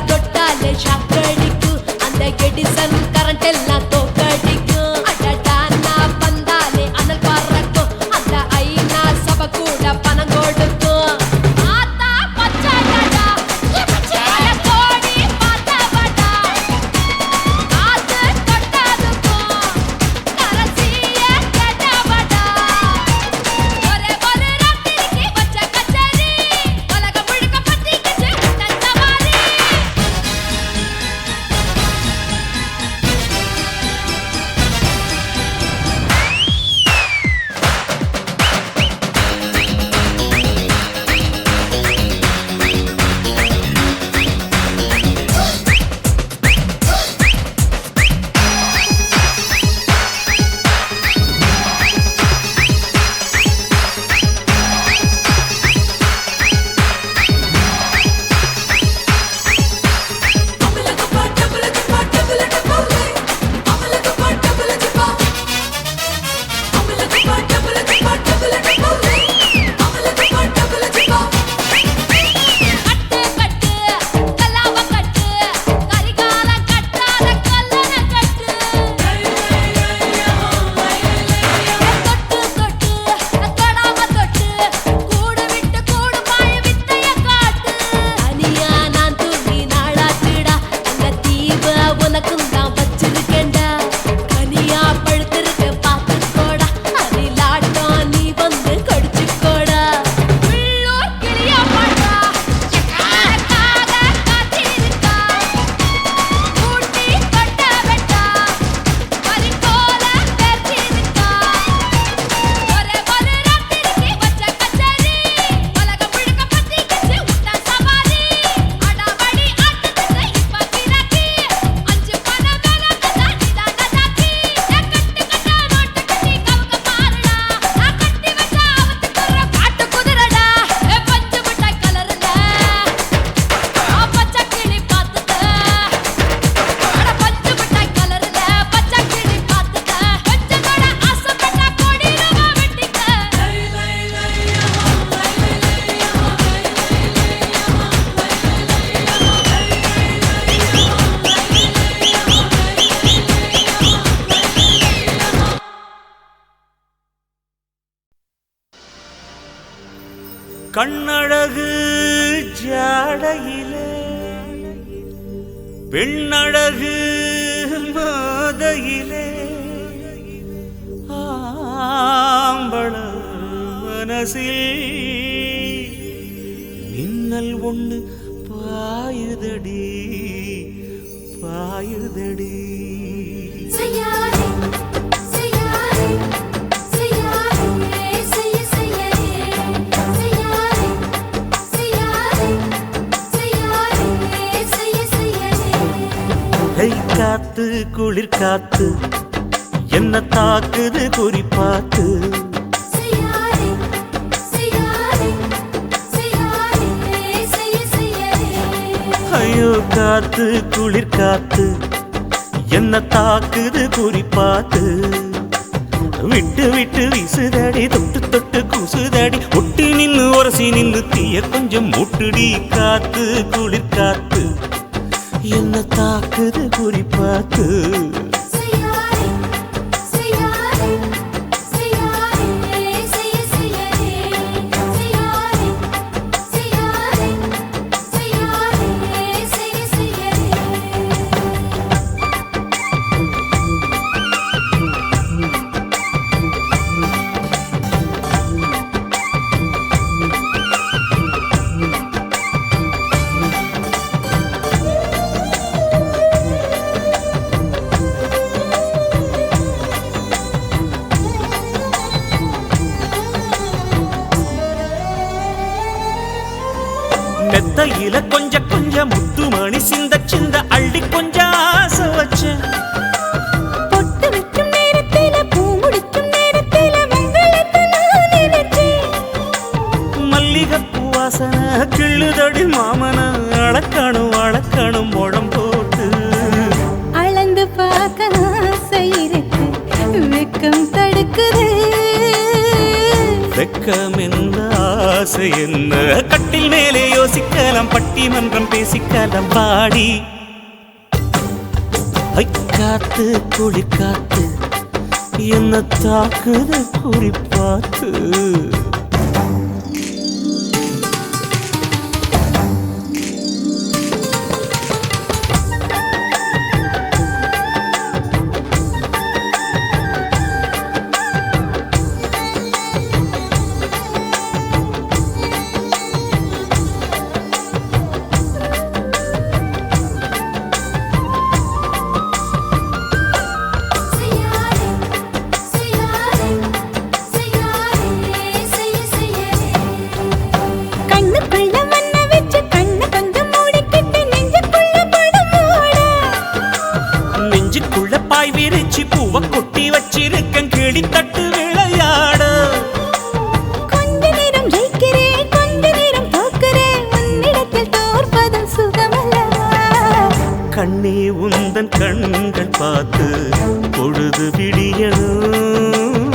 தொட்டாலே ஷாக்கடிக்கு அந்த Edison current எல்லாம் தோக்கடிக்கு அடடானா வந்தாலே அனல் பறக்கும் அந்த ஐநா சபை கூட பணம் கொடுக்கும் ஆத்தா பச்சடடா பச்சைய கோடி பாத்தவடா ஆத்து தொட்டதுக்கும் கரசிய கேட்டவடா ஒரே ஒரு ராத்திரிக்கு வச்ச கச்சேரி உலகம் முழுக்க பத்திக்கிச்சு உட்டன் சவாரி கண்ணழகு ஜாடையிலே பெண்ணழகு மாதையிலே ஆம்பள மனசில் மின்னல் ஒண்ணு பாயுதடி பாயுதடி காத்து குளிர் காத்து என்ன தாக்குது குறிப்பாத்து ஐயோ காத்து குளிர் காத்து என்ன தாக்குது குறிப்பாத்து விட்டு விட்டு வீசுதடி தொட்டு தொட்டு கூசுதடி ஒட்டி நின்னு உரசி நின்னு தீய கொஞ்சம் முட்டுடி காத்து குளிர் காத்து என்ன தாக்குது குறிப்பாத்து மெத்தையில கொஞ்ச கொஞ்ச முத்துமணி சிந்த சிந்த அள்ளி கொஞ்ச ஆசை வச்ச பொட்டு வைக்கும் நேரத்தில பூ முடிக்கும் நேரத்தில உங்களுக்கு நான் நினைச்சேன் மல்லிகைப்பூ வாசனை கிள்ளுதடி மாமன அளக்கணும் அளக்கணும் முழம் போட்டு அளந்து பார்க்க ஆசை இருக்கு வெக்கம் தடுக்குது வெக்கம் என்ன ஆசை என்ன கட்டில் மேலே யோசிக்கல பேசிக்கலாம் பட்டிமன்றம் பேசிக்கலாம் பாடி. காத்து குளிர் காத்து என்ன தாக்குத குறிப்பாத்து. பாய் விரிச்சி பூவ கொட்டி வச்சிருக்கேன் கிளி தட்டு விளையாட. கொஞ்ச நேரம் ஜெயிக்கிறேன் கொஞ்ச நேரம் தோக்கிறேன் உன்னிடத்தில் தோற்பதும் சுகமல்லவா. கண்ணே உந்தன் கண்கள் பார்த்து பொழுது விடியணும்.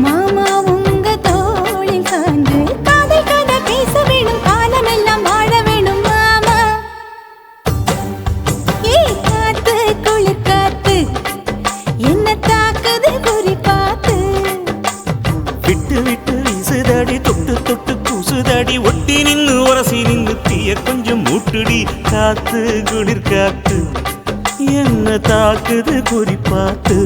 மாமா உங்க தோளில் சார்ந்து காதல் கதை பேச வேணும் காலமெல்லாம் வாழ வேணும் மாமா. ஏ காத்து குளிர் காத்து என்ன தாக்குது குறி பார்த்து. விட்டு விட்டு வீசுதடி தொட்டு தொட்டு கூசுதடி ஒட்டி நின்னு உரசி நின்னு தீய கொஞ்சம் மூட்டுடி. காத்து குளிர் காத்து என்ன தாக்குது குறி பார்த்து.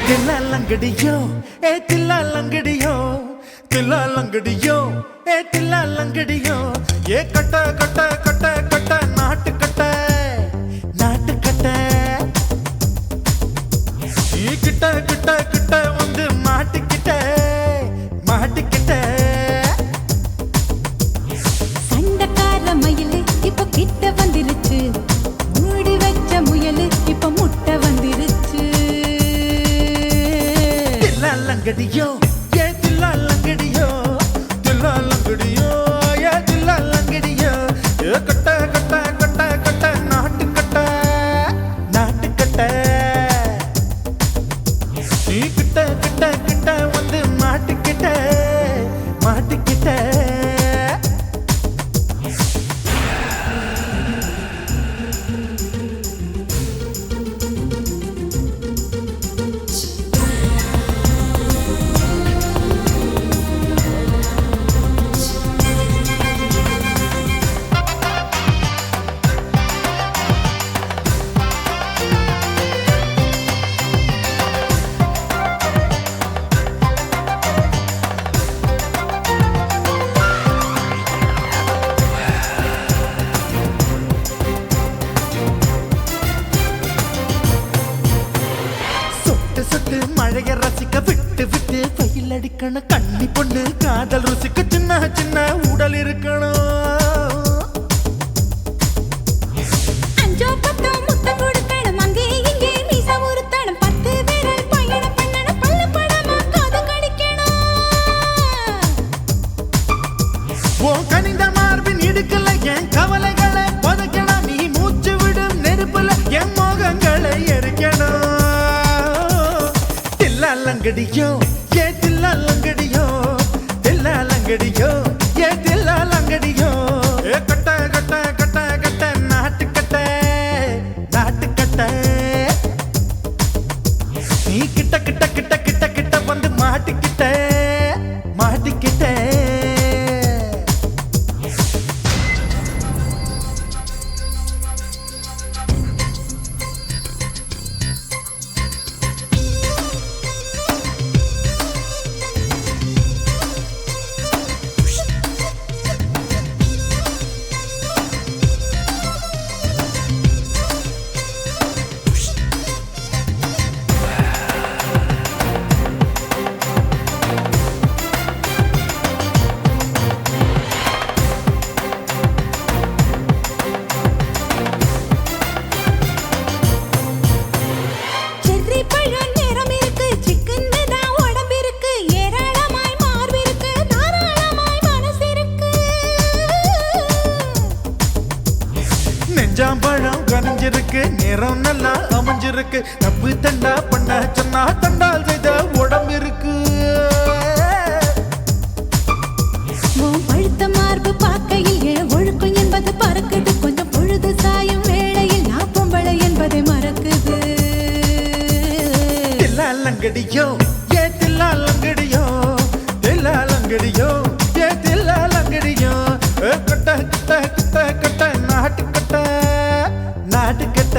தில்லாலங்கடியோ ஏ தில்லாலங்கடியோ தில்லாலங்கடியோ ஏ தில்லாலங்கடியோ ஏ கட்ட கட்ட கட்ட கட்ட நாட்டு கட்ட நாட்டு கட்ட. நீ கிட்ட கிட்ட கிட்ட வந்து மாட்டிக்கிட்ட மாட்டிக்கிட்ட. சண்டக்கார மயிலு இப்ப கிட்ட வந்துருச்சு மூடி வச்ச முயலு இப்ப முட்டை வந்துருச்சு. தில்லாலங்கடியோ ஏ தில்லாலங்கடியோ தில்லாலங்கடியோ ஏ தில்லாலங்கடியோ ஏ கட்ட கட்ட கட்ட கட்ட நாட்டு கட்ட நாட்டு கட்ட. நீ கிட்ட கிட்ட கிட்ட வந்து மாட்டிக்கிட்ட மாட்டிக்கிட்ட. மழைய ரசிக்க விட்டு விட்டு பயில் அடிக்கணும் கண்ணி பொண்ணு காதல் ருசிக்க சின்ன சின்ன உடல் இருக்கணும். அஞ்சோ பத்தோ முத்தம் கொடுக்கணும் அங்கே இங்கே மீச உருத்தணும் 10 விரல் பயணம் பண்ணணும் பல்ல படமா காது கடிக்கணும். ஓ கனிந்த மார்பின் இடுக்கல என் கவலைகளை பதக்கணும். நீ மூச்சு விடும் நெருப்புல என் மோகங்களை எரிக்கணும். தில்லாலங்கடியோ ஏ தில்லாலங்கடியோ தில்லாலங்கடியோ ஏ தில்லாலங்கடியோ ஏ கட்ட கட்ட கட்ட கட்ட நாட்டு கட்ட நாட்டு கட்ட. நீ கிட்ட கிட்ட கிட்ட கிட்ட கிட்ட வந்து மாட்டிக்கிட்ட மாட்டிக்கிட்ட. கஞ்சாம்பழம் கனிஞ்சிருக்கு, நேரம் நல்லா அமைஞ்சிருக்கு. தப்பு தண்டா பண்ண சொன்னா தண்டால் செய்த உடம்பு இருக்கு. உன் பழுத்த மார்பு பார்க்கையில் என் ஒழுக்கம் என்பது பறக்குது. கொஞ்சம் பொழுது சாயும் வேளையில் நான் பொம்பளை என்பதை மறக்குது. தில்லாலங்கடியோ ஏ தில்லாலங்கடியோ, தில்லாலங்கடியோ ஏ தில்லாலங்கடியோ. கட்ட கட்ட கட்ட கட்ட நாட்டுக்கட்ட நாட்டுக்கட்ட,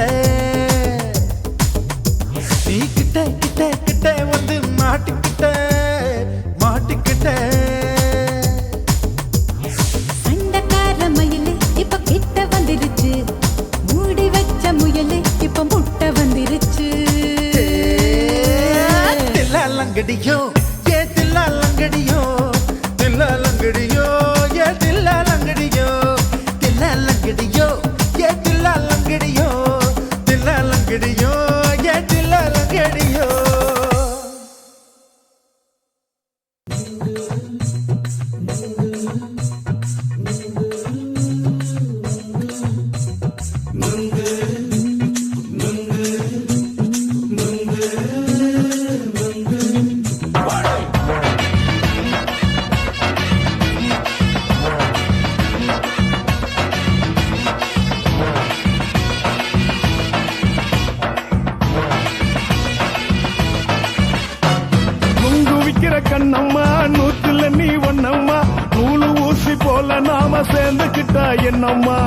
நீ கிட்ட கிட்ட கிட்ட வந்து மாட்டுக்கிட்ட மாட்டுக்கிட்ட. சண்டைக்கார மயிலு இப்ப கிட்ட வந்துருச்சு, மூடி வச்ச முயலு இப்ப முட்டை வந்துருச்சு. தில்லாலங்கடியோ ஏ தில்லாலங்கடியோ, தில்லாலங்கடியோ ஏ தில்லாலங்கடியோ, தில்லாலங்கடியோ ஏ தில்லாலங்கடியோ, தில்லாலங்கடியோ ஏ தில்லாலங்கடியோ. கண்ணம்மா நூத்துல நீ ஒன்னம்மா, நூலு ஊசி போல நாம சேர்ந்துக்கிட்டா என்னம்மா.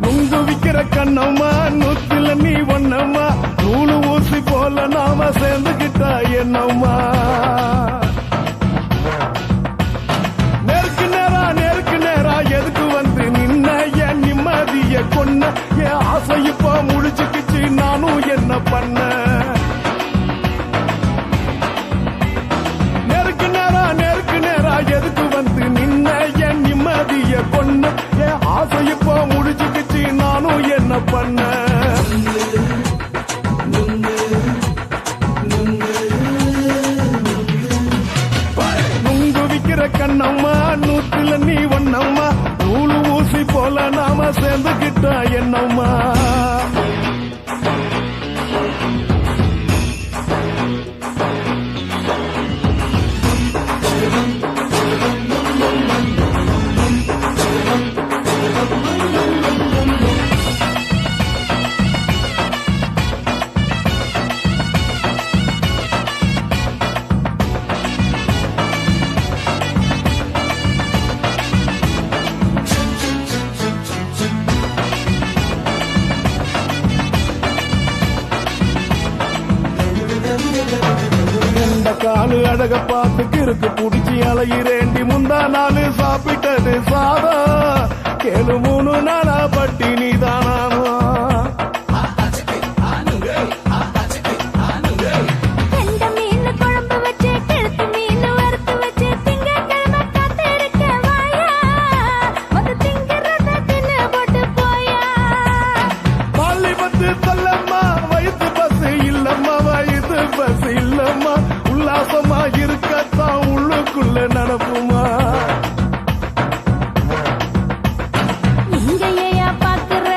நுங்கு விக்கிற கண்ணம்மா நூத்துல நீ ஒன்னம்மா, நூலு ஊசி போல நாம சேர்ந்துக்கிட்டா என்னம்மா. நேருக்கு நேரா எதுக்கு வந்து நின்ன, என் நிம்மதிய கொன்ன, என் ஆசை இப்ப முடிச்சுக்கிச்சு, நானும் என்ன பண்ண. எதுக்கு வந்து நின்ன, என் நிம்மதிய கொன்ன, என் ஆசை இப்போ முடிச்சுக்கிச்சு, நானும் என்ன பண்ண. நுங்கு விக்கிற கண்ணம்மா நூத்துல நீ ஒன்னம்மா, நூலு ஊசி போல நாம சேர்ந்துக்கிட்டா என்னம்மா. காலு அழக பார்த்து கிறுக்கு புடிச்சி அலையிறேண்டி, முந்தா நாலு சாப்பிட்டது சாதம், கேளு 3 நாளா பட்டினி தானானோ. பள்ளிபத்து சொல்லம்மா, வயிற்று பஸ் இல்லம்மா, வயிற்று பஸ் இல்லம்மா, உல்லாசமா இருக்கத்தான் உள்ளுக்குள்ள நடப்புமா. இங்கேயா பாக்குற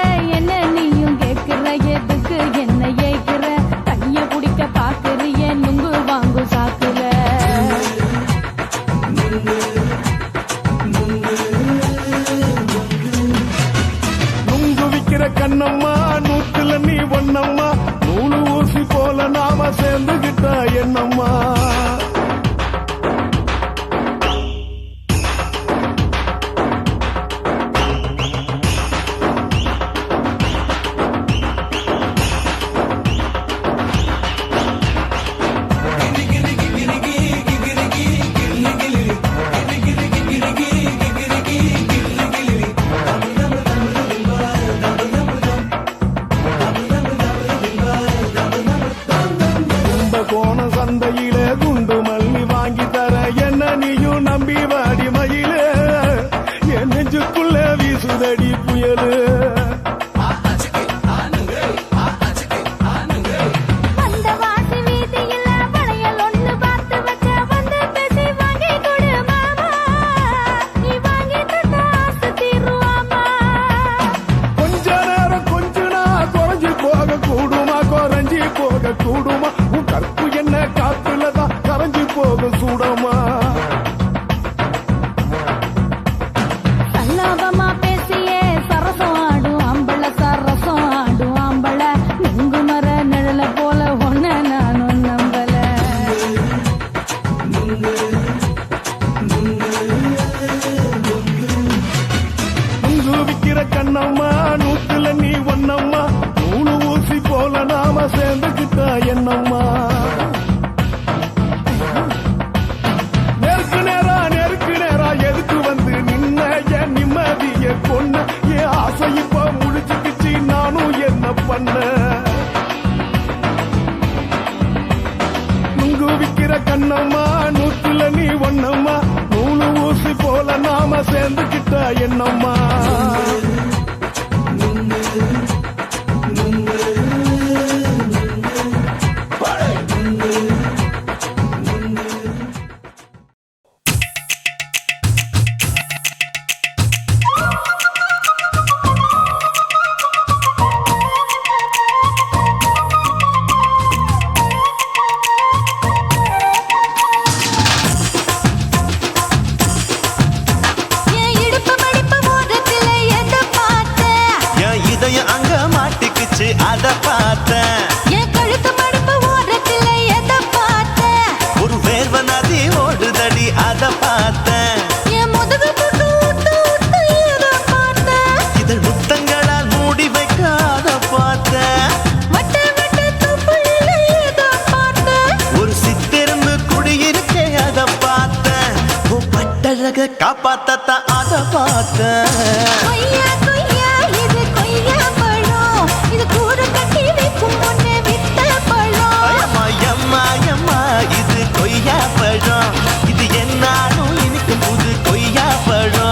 போது சூடமா சல்லாபமா பேசியே சரசம் ஆடும் ஆம்பள சரசம் ஆடும் ஆம்பள நுங்கு மர நிழல போல ஒன்ன நானும் நம்பல நுங்கு விக்கிற கண்ணம்மா நூத்துல நீ ஒன்னம்மா நூலு ஊசி போல நாம சேர்ந்துக்கிட்டா என்னம்மா நெருக்கு நேரா எதுக்கு வந்து நின்ன என் நிம்மதிய கொன்ன என் ஆசை இப்ப முடிச்சுக்கிச்சு நானும் என்ன பண்ண நுங்கு விக்கிற கண்ணம்மா நூத்துல நீ ஒன்னம்மா நூலு ஊசி போல நாம சேர்ந்துக்கிட்டா என்னம்மா என் இடுப்பு மடிப்பு ஓரத்துல எதை பார்த்த என் இதயம் அங்க மாட்டிக்குச்சு அத பார்த்தேன் என் கழுத்து மடிப்பு ஓரத்துல எதை பார்த்த ஒரு வேர்வ நதி ஓடுதடி அத பார்த்தேன் என் முதுகு புட்டு ஊத்து ஊத்து எதை பார்த்த இதழ் முத்தங்களால் மூடி வைக்க அத பார்த்தேன் வட்ட வட்ட துப்புல எதை பார்த்த ஒரு சித்திருந்து குடியிருக்கே அத பார்த்தேன் உன் பட்டழக காப்பாத்தத்தான் அத பார்த்தேன் கொய்யா கொய்யா இது கொய்யா பழம் இது கூட கட்டி வைக்கும் முன்னே விட்ட பழம் அம்மா எம்மா எம்மா இது கொய்யா பழம் இது என்னாலும் இனிக்கும் புது கொய்யா பழம்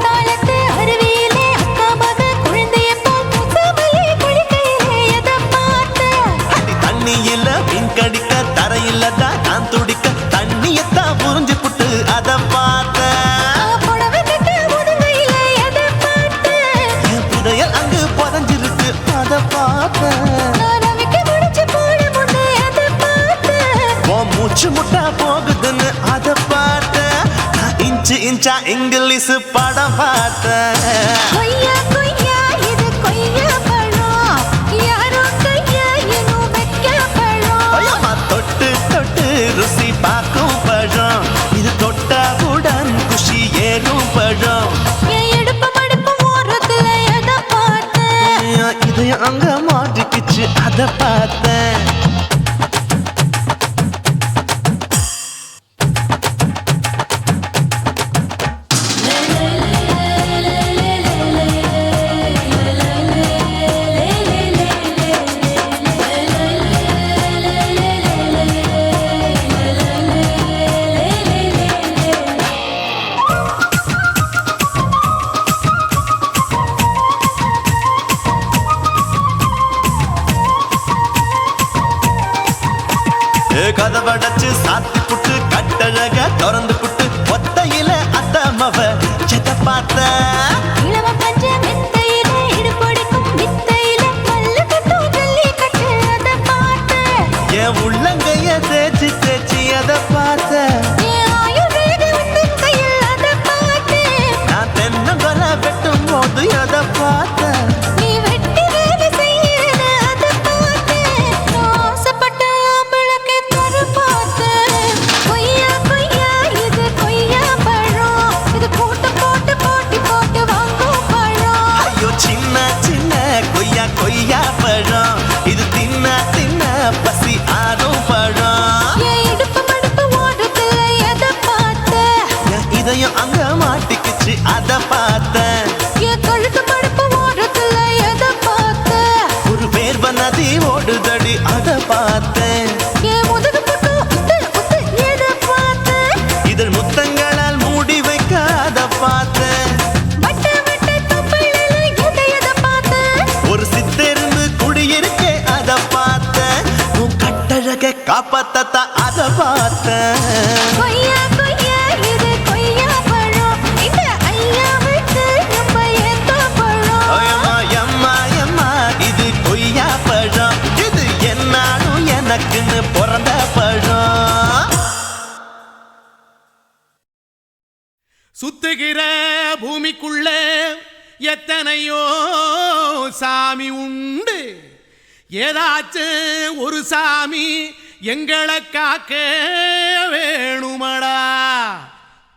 தாளத்து அருவியிலே அக்கா மக குழந்தைய போல் முகமலே குளிக்கையிலே எதை பார்த்த அடி தண்ணியில மீன் கடிக்க தரையில தான் நான் துடிக்க தண்ணியத்தான் புரிஞ்சு புட்டு அத பார்த்தேன் புடவை கட்ட முதுகையிலே எதை பார்த்த என் புதையல் அங்கு புதஞ்சிருக்கு அத பார்த்தேன் நான் அவிக்க முடிச்சு போட முன்னே எதை பார்த்த உன் மூச்சு முட்டா போகுதுன்னு அத பார்த்தேன் நான் இன்ச்சா இங்கிலீஷ் படம் பார்த்தேன் கொய்யா கொய்யா இது கொய்யா பழம் யாரோ கையா இன்னும் வைக்க பழம் அம்மா தொட்டு தொட்டு ருசி பார்க்கும் பழம் இது தொட்டாவுடன் குஷி ஏறும் பழம் என் இடுப்பு மடிப்பு ஓரத்துல எதை பார்த்த என் இதயம் அங்க மாட்டிக்கிச்சு அத பார்த்தேன் கதவடைச்சு சாத்தி புட்டு கட்டழக திறந்து புட்டு ஒத்தையில அத்தமவ செத்த பார்த்த இளவ பஞ்ச மெத்தையிலே இடுப்பொடிக்கும் வித்தையிலே பல்லு கட்டும் ஜல்லி கட்டு அதை பார்த்த என் உள்ளங்கைய தேய்ச்சி தேய்ச்சி அத பார்த்த என் ஆயுர்வேத உந்தன் கையில் அதை பார்த்த நான் தென்னங்கொலை வெட்டும் போது அத பார்த்த நீ வெட்டி வேலை செய்யறது அதை பார்த்த நான் ஆசைப்பட்ட ஆம்பளுக்கு தர பார்த்த கொய்யா கொய்யா இது கொய்யா பழம் இது கூட்டு போட்டு போட்டி போட்டு வாங்கும் பழம் ஐயோ சின்ன சின்ன கொய்யா கொய்யா பழம் இது தின்ன தின்ன பசி ஆறும் பழம் என் இடுப்பு மடிப்பு ஓடுதுல எதை பார்த்த என் இதயம் அங்க மாட்டிக்கிச்சு அத பார்த்தேன் என் கழுத்து மடிப்பு ஓடுதுல எதை பார்த்த ஒரு வேர்வ நதி ஓடுதடி அத பார்த்தேன் என் முதுகு புட்டு உத்து உத்து எதை பார்த்த இதழ் முத்தங்கள அப்பத்தத்த அத பார்த்தேன். கொய்யா கொய்யா இது கொய்யா பழம் இந்த ஐயாவுக்கு நம்ம ஏத்த பழம் அயம்மா எம்மா எம்மா இது கொய்யா பழம் இது என்னாலும் எனக்குன்னு பிறந்த பழம். சுத்துகிற பூமிக்குள்ள எத்தனையோ சாமி உண்டு, ஏதாச்சும் ஒரு சாமி எங்களை காக்க வேணுமடா.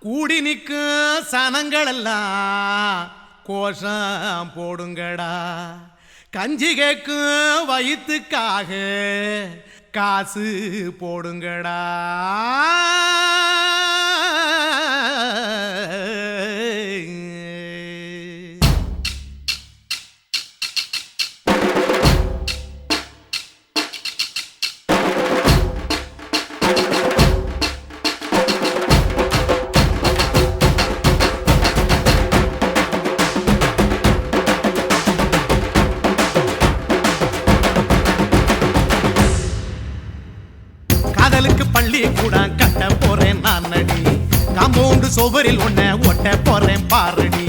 கூடி நிற்கும் சனங்களெல்லாம் கோஷம் போடுங்கடா. கஞ்சி கேட்கும் வயிற்றுக்காக காசு போடுங்கடா. காதலுக்கு பள்ளி கூட கட்ட போறேன் நான் நடி, காம்பவுண்டு சோவரில் ஒன்ன ஒட்ட போறேன் பாரடி.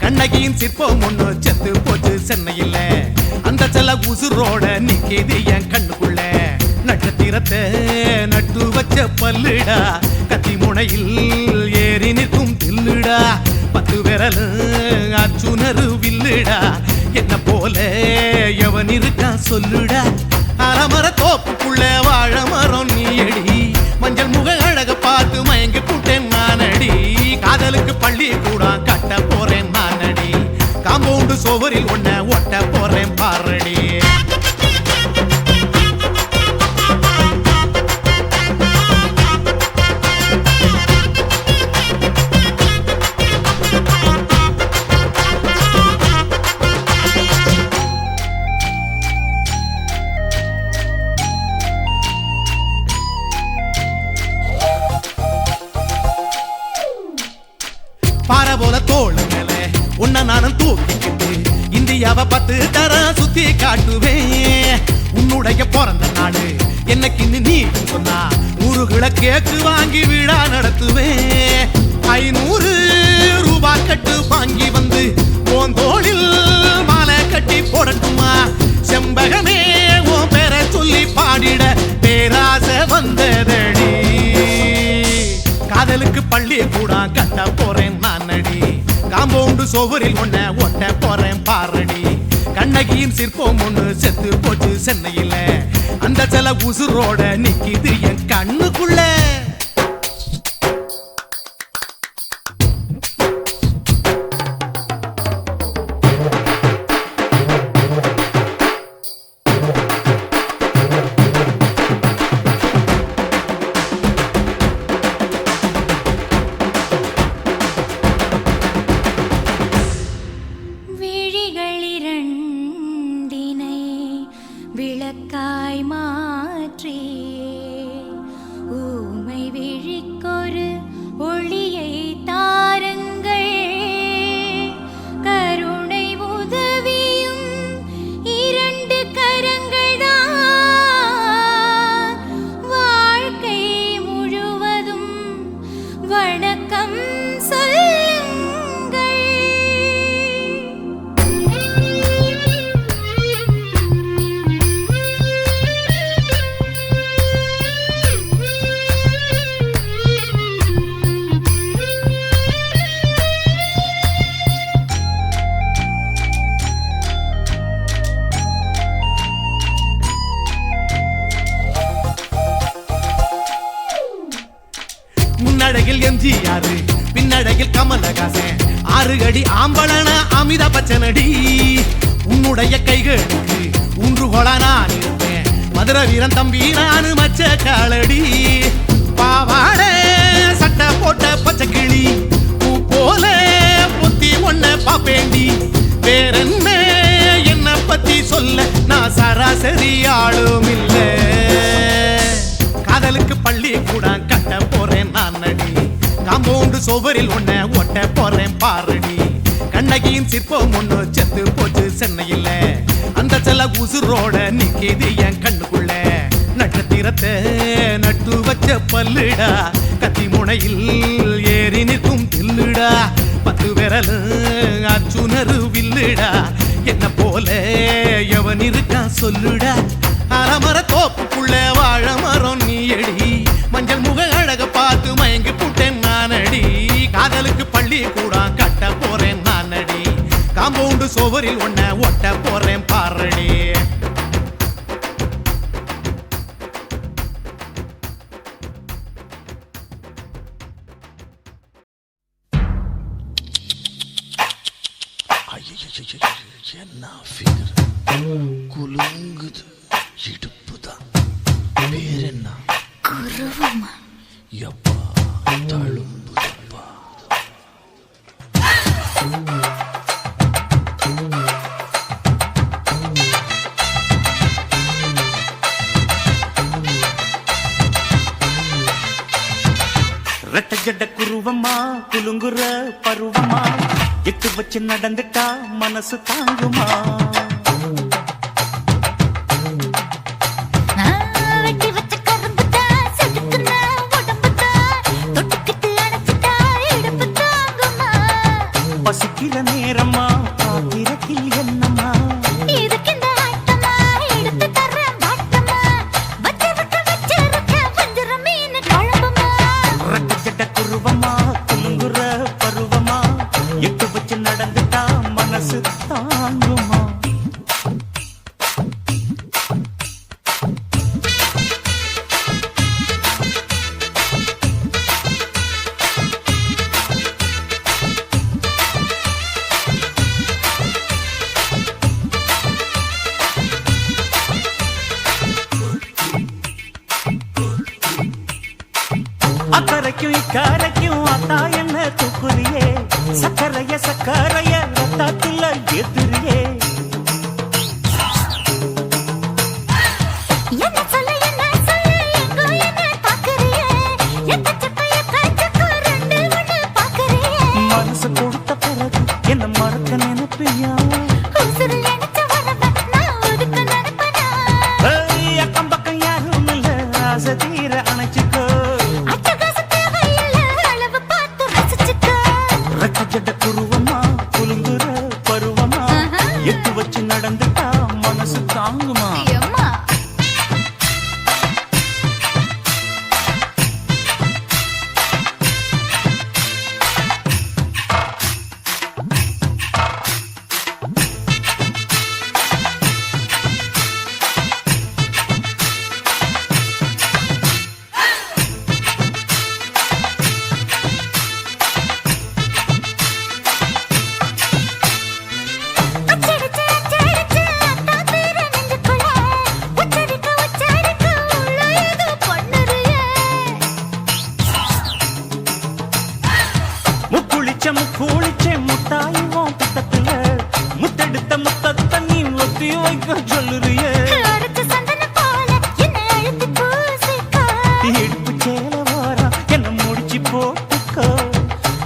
கண்ணகியின் சிற்பம் ஒண்ணு செத்து போச்சு சென்னையில், அந்த செல்ல உசுரோட நிக்கிது என் கண்ணுக்குள்ள. நட்சத்திரத்தை நட்டு வச்ச பல்லுடா, கத்தி முனையில் ஏறி நிற்கும் தில்லுடா. 10 விரல் அச்சுணரு வில்லுடா, என்ன போல எவன் இருக்கான் சொல்லுடா. அலமர தோப்புக்குள்ள வாழ மரம் நீயடி, மஞ்சள் முக அழக பார்த்து மயங்கி புட்டேன் நானடி. காதலுக்கு பள்ளி கூட கட்ட போறேன் நானடி, காம்பவுண்டு சோவரில் ஒன்ன ஒட்ட போறேன் பாரடி. பாறை போல தோளு மேல உன்ன நானும் தூக்கிக்கிட்டு இந்தியாவை 10 தரம் சுத்தி காட்டுவேன். உன்னுடைய பிறந்த நாடு என்னைக்கு நீ சொன்னா 100 கேக்கு வாங்கி விழா நடத்துவேன். 500 ரூபாய் கட்டு வாங்கி வந்து போந்தோளில் மாலை கட்டி போடட்டுமா. செம்பகமே உன் பேரை சொல்லி பாடிட பேராசை வந்ததடி. காதலுக்கு பள்ளி கூட கட்ட போறேன் நானடி, காம்பவுண்டு சோவரில் ஒன்ன ஒட்ட போறேன் பாரடி. கண்ணகியின் சிற்பம் ஒண்ணு செத்து போச்சு சென்னையில், அந்த சில உசுரோட நிக்கிது என் கண்ணுக்குள்ள. விழிகளிரண்டினை விளக்காய் மாற்றி ஊமை விழிக்கொரு ஒளியை தாருங்கள். கருணை உதவியும் 2 கரங்கள்தான் வாழ்க்கை முழுவதும் வணக்கம் சொல்லுங்கள். முன்னடையில் எம்ஜிஆர் பின்னடையில் கமலஹாசன், 6 அடி ஆம்பளன அமிதாப் பச்சனடி. உன்னுடைய கைகளுக்கு ஊன்றுகோலா நான் இருப்பேன், மதுரை வீரன் தம்பி நானு மச்ச காலடி. பாவாட சட்டை போட்ட பச்சை கிளி பூ போல பொத்தி ஒன்ன பாப்பேண்டி. வேறென்ன என்ன பத்தி சொல்ல நான் சராசரி ஆளும் இல்ல. காதலுக்கு பள்ளி கூட கட்ட போறேன் நானடி, காம்பவுண்டு சோவரில் ஒன்ன ஒட்ட போறேன் பாரடி. கண்ணகியின் சிற்பம் ஒண்ணு செத்து போச்சு சென்னையில், அந்த செல்ல உசுரோட நிக்கிது என் கண்ணுக்குள்ள. நட்சத்திரத்தை நட்டு வச்ச பல்லுடா கத்தி முனையில் ஏறி நிற்கும் தில்லுடா 10 விரல் அச்சுணரு வில்லுடா என்ன போல எவன் இருக்கா சொல்லுடா அலமர தோப்புக்குள்ள வாழ மரம் நீ அடி மஞ்சள் முக அழக பார்த்து மயங்கி புட்டேன் நானடி காதலுக்கு பள்ளி கூட கட்ட போறேன் நானடி காம்பவுண்டு சோவரில் ஒன்ன ஒட்ட போறேன் பாரடி என்ன ஃபிகர் குலுங்குது இடுப்புதான் பேர் என்ன குருவமா எப்பா தழும்புதப்பா ரெட்ட ஜட குருவமா குலுங்குற பருவமா எட்டு வச்சு நடந்துட்டா மனசு தாங்குமா வெட்டி வச்ச கரும்புதா செதுக்குன உடம்புதா தொட்டுக்கிட்டு அணைச்சிட்டா இடுப்பு தாங்குமா பசிக்கிற நேரமா பாத்திரத்தில் என்னம்மா இதுக்கு இந்த ஆட்டமா எடுத்து தர்றேன் பாட்டமா வச்சிருக்க வஞ்சிர மீன் குழம்புமா ரெட்ட ஜட குருவமா குலுங்குற பருவமா எட்டு வச்சு நடந்துட்டா மனசு தாங்குமா அக்கறைக்கும் இக்கரைக்கும் அத்தா என்ன தூக்குறியே சக்கரைய ரத்தாத்துல ஏத்துறியே என்ன சொல்ல எங்கோ என்ன பாக்குறியே எக்கச்சக்கைய காய்ச்சக்கு ரெண்டு ஒண்ணு பாக்குறியே மனசு கொடுத்த பிறகு என்ன மறக்க நினைப்பியா உசுறு நினைச்ச வரவ நான் ஒதுக்க நினைப்பனா அக்கம் பக்கம் யாரும் இல்ல ஆசை தீர அணைச்சுக்கோ அட்டகாச தேவையில்ல அளவு பார்த்து ரசிச்சுக்கோ ரெட்ட ஜட குருவமா குலுங்குற பருவமா எட்டு வச்சு நடந்துட்டா மனசு தாங்குமா அம்மா அச்சடிச்சு அத்தா பேர நெஞ்சுக்குள்ள உச்சரிக்க உள்ள ஏதோ பண்ணுறியே முக்குளிச்ச முட்டாயுவோம் பக்கத்துல முத்தெடுத்த முத்தத்தை நீ ஒத்தி வைக்க சொல்லுறியே அரைச்ச சந்தன போல என்ன அழுத்தி பூசிக்கோ இடுப்பு சேல வாரா என்ன முடிச்சு போட்டுக்கோ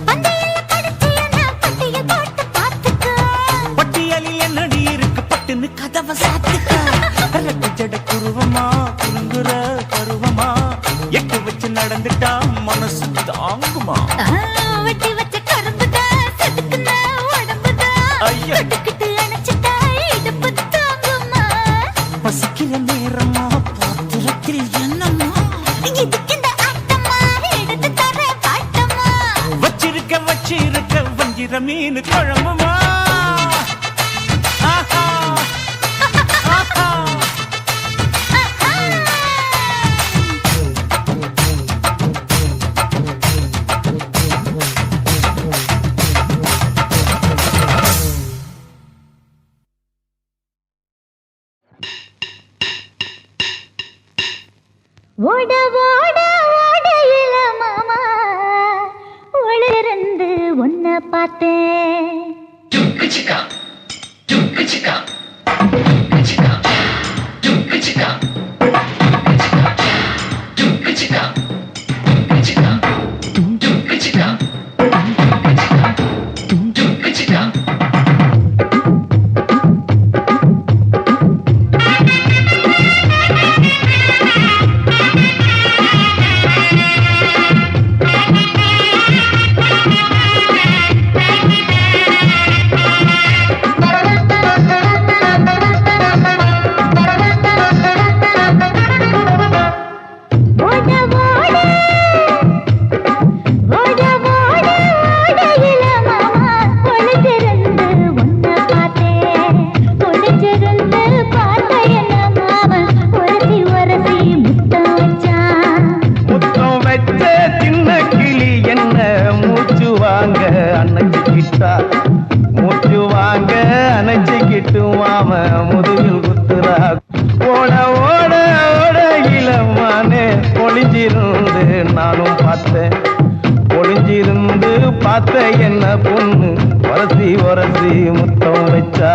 பந்தையில படிச்சு என்ன பட்டியல் போட்டு பார்த்துக்கோ பட்டியலில் என்னடி இருக்கு பட்டுன்னு கதவை சாத்துக்கோ ரெட்ட ஜட குருவமா குலுங்குற பருவமா எட்டு வச்சு நடந்துட்டா மனசு தாங்குமா வெட்டி வச்ச கரும்புதா செதுக்குன உடம்புதா ஐயா. தொட்டுக்கிட்டு அணைச்சிட்டா இடுப்பு தாங்குமா பசிக்கிற நேரமா பாத்திரத்தில் என்னம்மா இதுக்கு இந்த ஆட்டமா எடுத்து தர்றேன் பாட்டமா வச்சிருக்க வஞ்சிர மீன் குழம்புமா ஆஹா ஆஹா ஓட ஓட ஓடையில மாமா ஒளிருந்து உன்னை பார்த்தேன் வாங்க அணைச்சிக்கிட்டா மூச்சு வாங்க அணைச்சிக்கிட்டு மாம முதுகில் குத்துறா ஓட ஓட ஓட இளமானே ஒளிஞ்சிருந்து நானும் பார்த்தேன் ஒளிஞ்சிருந்து பார்த்த என்ன பொண்ணு உரசி உரசி முத்தம் வச்சா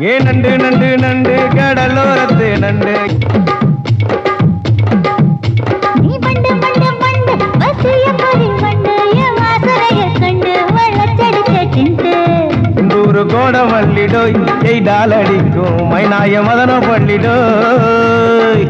ஏ நண்டு நண்டு நண்டு கடலோரத்து நண்டு நீ பண்டு பண்டு பண்டு வசிய பொறி பண்டு என் வாசரைய கண்டு வள்ளச்சடிச்ச திண்டு இந்தூரு கோட மல்லிடோய் எய்டால் அடிக்கும் மைனாய மதன பள்ளிடோய்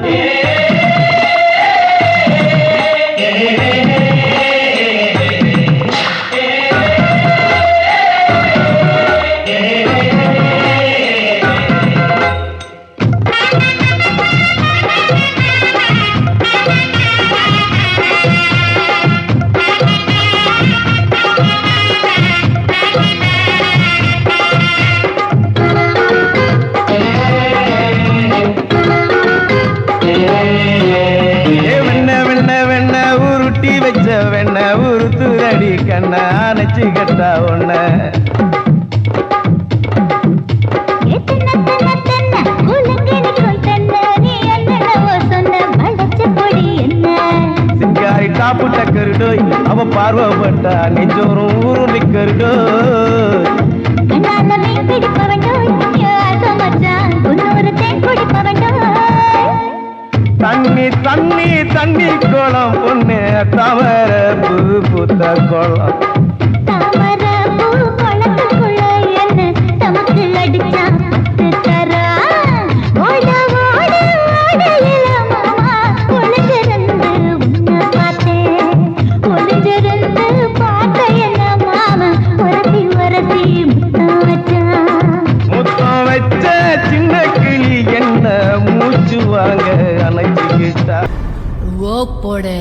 வெண்ண உருத்துரடி கண்ண அணைச்சு கட்டா ஒண்ண சிங்காரி டாப்பு டக்கருடோய் அவ பார்வப்பட்டா நெஞ்சோறும் ஊரு நிக்கருடோய் தண்ணி தண்ணி தண்ணி கோலம் பொண்ணு தவற பூ பூத்த கோலம் முத்தம் வச்ச சின்ன கிளி என்ன மூச்சு வாங்க அணைச்சிக்கிட்டா ஓ போடே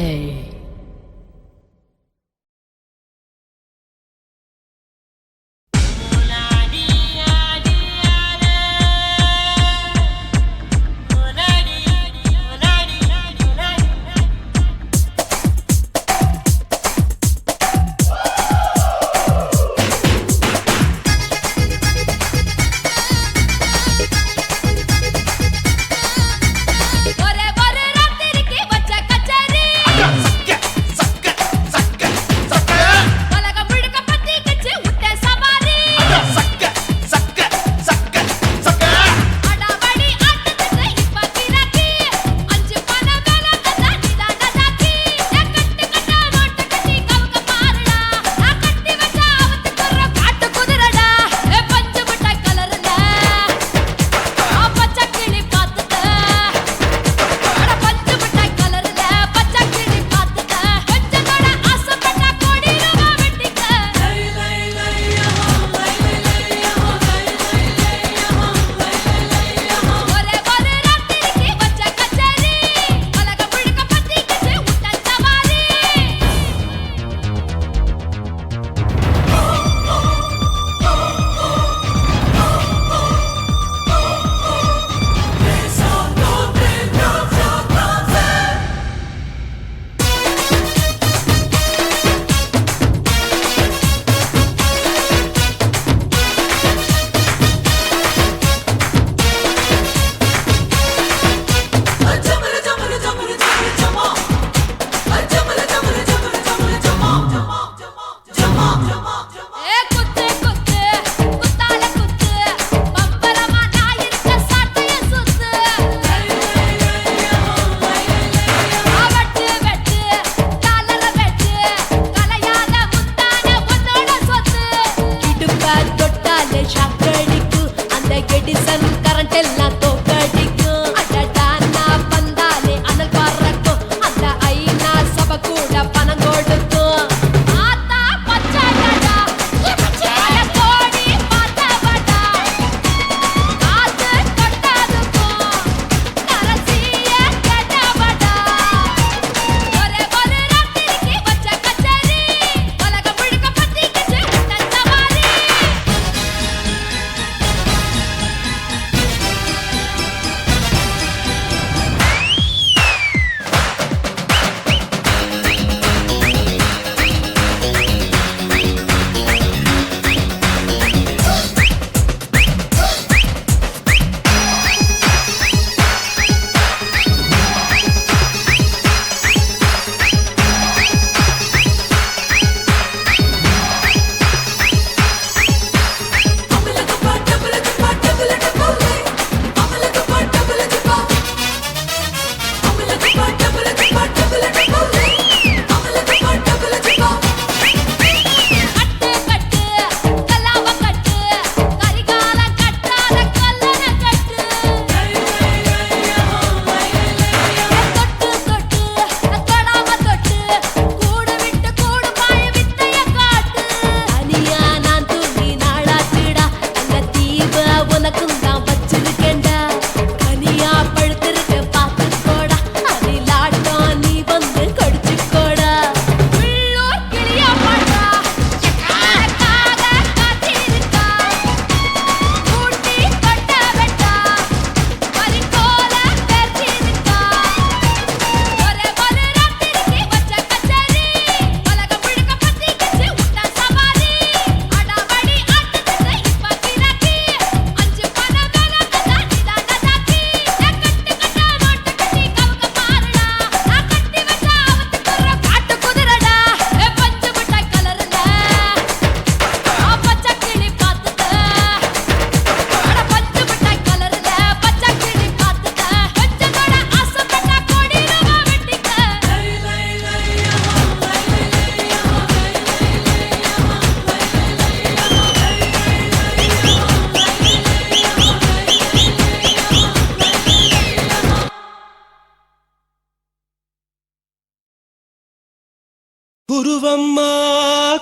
குருவம்மா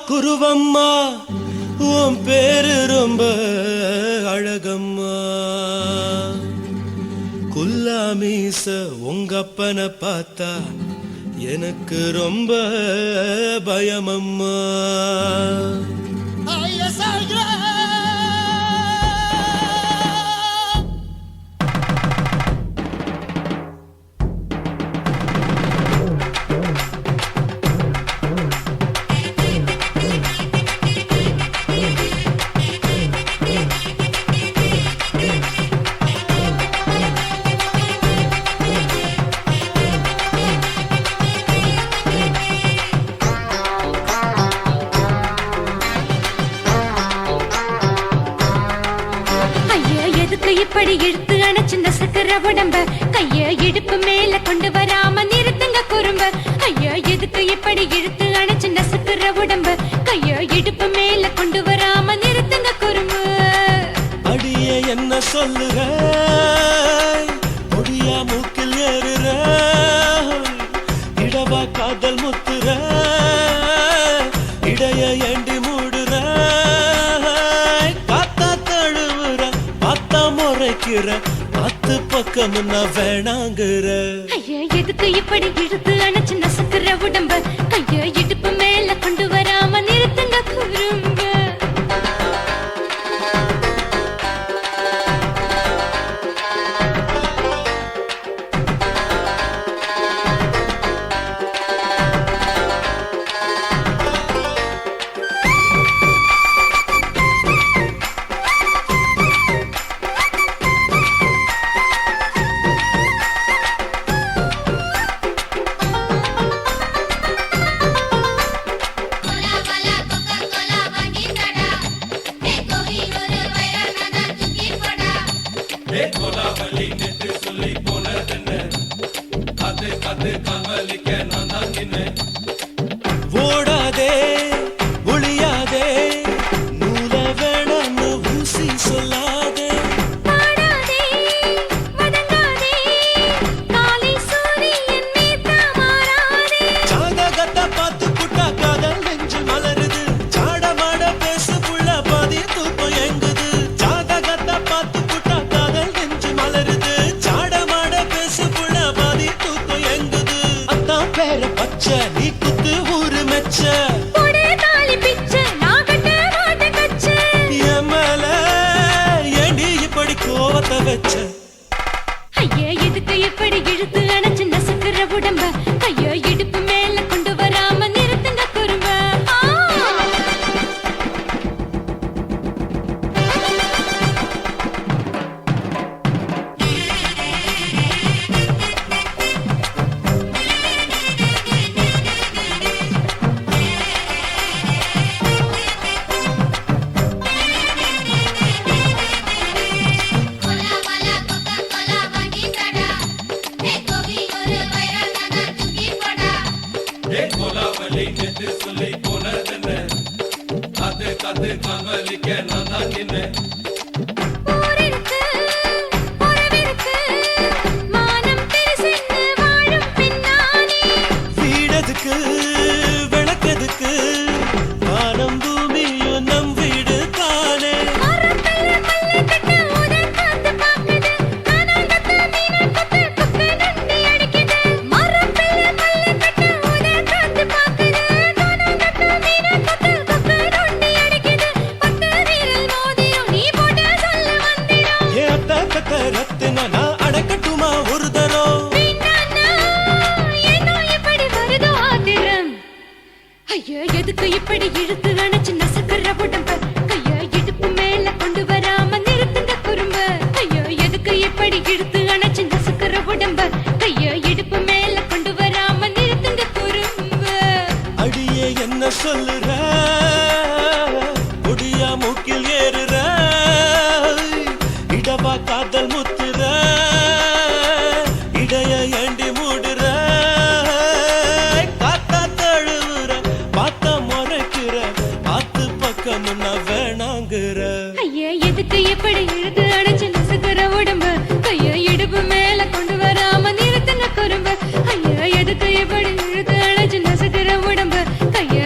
குருவம்மா உன் பேரு ரொம்ப அழகம்மா குல்லாமீச உங்க அப்பனை பார்த்தா எனக்கு ரொம்ப பயமம்மா இப்படி இழுத்து அணைச்சு நசுக்கிற உடம்ப கைய இடுப்பு மேல கொண்டு வராம நிறுத்துங்க குறும்ப ஐயா எதுக்கு இப்படி இழுத்து அணைச்சு நசுக்கிற உடம்ப கைய இடுப்பு மேல கொண்டு வராம நிறுத்துங்க குறும்பு அடியே என்ன சொல்லுற முடியா மூக்கில் ஏறுற இடவா காதல் முத்துற இடைய ஏண்டி மூடுற காத்தா தழுவுற பார்த்தா முறைக்கிற பத்து பக்கம் நான் வேணாங்குற ஐயா எதுக்கு இப்படி இழுத்து அணைச்சு நசுக்கிற உடம்ப கைய இடுப்பு மேல கொண்டு வராம நிறுத்துங்க குறும்ப ஓடாதே ஒளியாதே நூல வேணான்னு ஊசி சொல்லாதே பாடாதே வதங்காதே காலை சூரியன் மீதா மாறாதே ஜாதகத்தை பார்த்து புட்டா காதல் நெஞ்சு மலருது சாடமாட பேசு புள்ள பாதி தூக்கம் எங்குது ஜாதகத்தை பார்த்து புட்டா காதல் நெஞ்சு மலருது சாடமாட பேசு புள்ள பாதி தூக்கம் எங்குது அத்தான் பேர பச்சை நீ குத்து ஊரு மெச்ச போடே தாலி பிச்ச நான் கட்ட மாட்ட கச்ச எமல ஏண்டி இப்படி கோவத்தை வச்ச ஐயா எதுக்கு இப்படி இழுத்து அணைச்சு நசுக்கிற உடம்ப கைய இடுப்பு மேல கொண்டு வராம நிறுத்துங்க குறும்ப ஊரிருக்கு உறவிருக்கு மானம் பெருசென்னு வாழும் பின்னானே வீடதுக்கு விளக்கதுக்கு வானம் பூமியும் நம் வீடு தானே மரத்துல மல்லி கட்டு உதன் காத்து பாக்குது கானாங்கத்து மீன் கொத்து குக்கு நண்டி அடிக்குது மரத்துல மல்லி கட்டு உதன் காத்து பாக்குது கானாங்கத்து மீன் கொத்து குக்கு நண்டி அடிக்குது பத்து வீரல் மோதிரம் நீ போட்டு சொல்ல வந்திடும் ஏத்த கத்த ரத்தின நான் அடக்கட்டுமா ஒரு தரம் வீணானா ஏனோ இப்படி வருதோ ஆத்திரம் ஐயா எதுக்கு இப்படி இழுத்து அணைச்சு நசுக்கிற உடம்ப கைய இடுப்பு மேல கொண்டு வராம நிறுத்துங்க குறும்ப ஐயா எதுக்கு இப்படி இழுத்து அணைச்சு நசுக்கிற உடம்ப கைய இடுப்பு மேல கொண்டு வராம நிறுத்துங்க குறும்ப அடியே என்ன சொல்லுற முடியா மூக்கில் ஏறுற இடவா காதல் முத்துற இடைய ஏண்டி மூடுற காத்தா தழுவுற பார்த்த முறைக்கிற பார்த்து பக்கம் நான் வேணாங்குற ஐயா எதுக்கு இப்படி இழுத்து அணைச்சு நசுக்கிற உடம்ப கைய இடுப்பு மேல கொண்டு வராம நிறுத்துங்க குறும்ப ஐயா எதுக்கு இப்படி இழுத்து அணைச்சு நசுக்கிற உடம்ப கைய